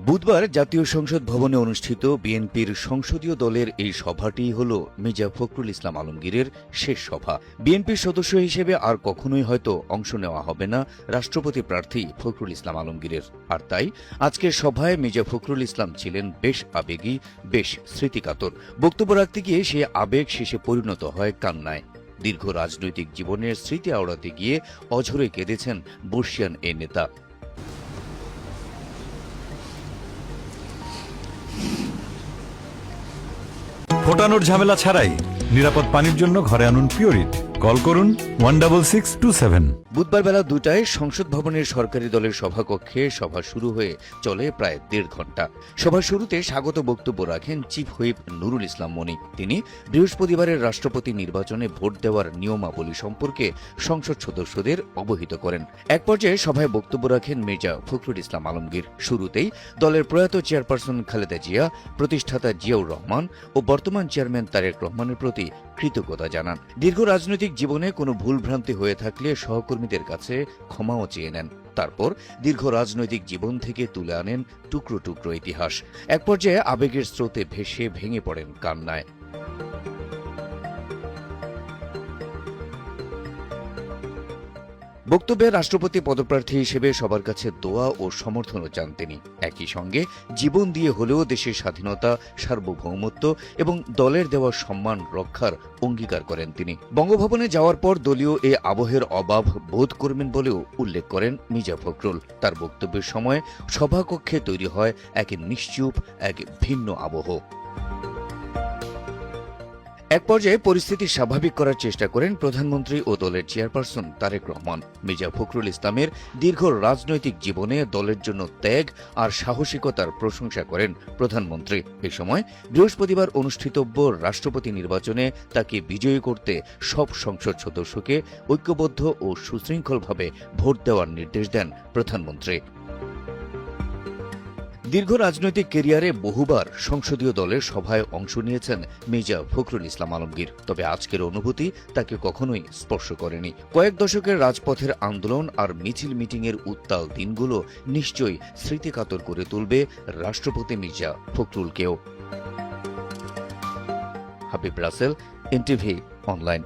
বুধবার জাতীয় সংসদ ভবনে অনুষ্ঠিত বিএনপির সংসদীয় দলের এই সভাটি হল মির্জা ফখরুল ইসলাম আলমগীরের শেষ সভা। বিএনপির সদস্য হিসেবে আর কখনোই হয়তো অংশ নেওয়া হবে না রাষ্ট্রপতি প্রার্থী ফখরুল ইসলাম আলমগীরের। আর তাই আজকের সভায় মির্জা ফখরুল ইসলাম ছিলেন বেশ আবেগী, বেশ স্মৃতিকাতর। বক্তব্য রাখতে গিয়ে সে আবেগ শেষে পরিণত হয় কান্নায়। দীর্ঘ রাজনৈতিক জীবনের স্মৃতি আওড়াতে গিয়ে অঝরে কেঁদেছেন বর্ষিয়ান এ নেতা। ফোটানোর ঝামেলা ছাড়াই নিরাপদ পানির জন্য ঘরে আনুন পিওরিট। কল করুন 16627। বুধবার বেলা 2টায় সংসদ ভবনের সরকারি দলের সভাকক্ষে সভা শুরু হয়ে চলে প্রায় 1.5 ঘণ্টা। সভার শুরুতে স্বাগত বক্তব্য রাখেন চিফ হুইপ নুরুল ইসলাম মনি। তিনি বৃহস্পতিবারের রাষ্ট্রপতি নির্বাচনে ভোট দেওয়ার নিয়মাবলী সম্পর্কে সংসদ সদস্যদের অবহিত করেন। এক পর্যায়ে সভায় বক্তব্য রাখেন মির্জা ফখরুল ইসলাম আলমগীর। শুরুতেই দলের প্রয়াত চেয়ারপারসন খালেদা জিয়া, প্রতিষ্ঠাতা জিয়াউর রহমান ও বর্তমান চেয়ারম্যান তারেক রহমানের প্রতি কৃতজ্ঞতা জানান। দীর্ঘ রাজনৈতিক জীবনে কোনো ভুলভ্রান্তি হয়ে থাকলে সহকর্মীদের কাছে ক্ষমাও চেয়ে নেন। তারপর দীর্ঘ রাজনৈতিক জীবন থেকে তুলে আনেন টুকরো টুকরো ইতিহাস। এক পর্যায়ে আবেগের স্রোতে ভেসে ভেঙে পড়েন কান্নায়। বক্তব্যে রাষ্ট্রপতি পদপ্রার্থী হিসেবে সবার কাছে দোয়া ও সমর্থনও চান তিনি। একই সঙ্গে জীবন দিয়ে হলেও দেশের স্বাধীনতা, সার্বভৌমত্ব এবং দলের দেওয়া সম্মান রক্ষার অঙ্গীকার করেন তিনি। বঙ্গভবনে যাওয়ার পর দলীয় এ আবহের অভাব বোধ করবেন বলেও উল্লেখ করেন মির্জা ফখরুল। তার বক্তব্যের সময় সভাকক্ষে তৈরি হয় এক নিশ্চুপ, এক ভিন্ন আবহ। এক পর্যায়ে পরিস্থিতি স্বাভাবিক করার চেষ্টা করেন প্রধানমন্ত্রী ও দলের চেয়ারপারসন তারেক রহমান। মির্জা ফখরুল ইসলামের দীর্ঘ রাজনৈতিক জীবনে দলের জন্য ত্যাগ আর সাহসিকতার প্রশংসা করেন প্রধানমন্ত্রী। এ সময় বৃহস্পতিবার অনুষ্ঠিতব্য রাষ্ট্রপতি নির্বাচনে তাকে বিজয়ী করতে সব সংসদ সদস্যকে ঐক্যবদ্ধ ও সুশৃঙ্খলভাবে ভোট দেওয়ার নির্দেশ দেন প্রধানমন্ত্রী। দীর্ঘ রাজনৈতিক ক্যারিয়ারে বহুবার সংসদীয় দলের সভায় অংশ নিয়েছেন মির্জা ফখরুল ইসলাম আলমগীর। তবে আজকের অনুভূতি তাকে কখনোই স্পর্শ করেনি। কয়েক দশকের রাজপথের আন্দোলন আর মিছিল মিটিংয়ের উত্তাল দিনগুলো নিশ্চয়ই স্মৃতিকাতর করে তুলবে রাষ্ট্রপতি মির্জা ফখরুলকেও। Habib Rasel, NTV online.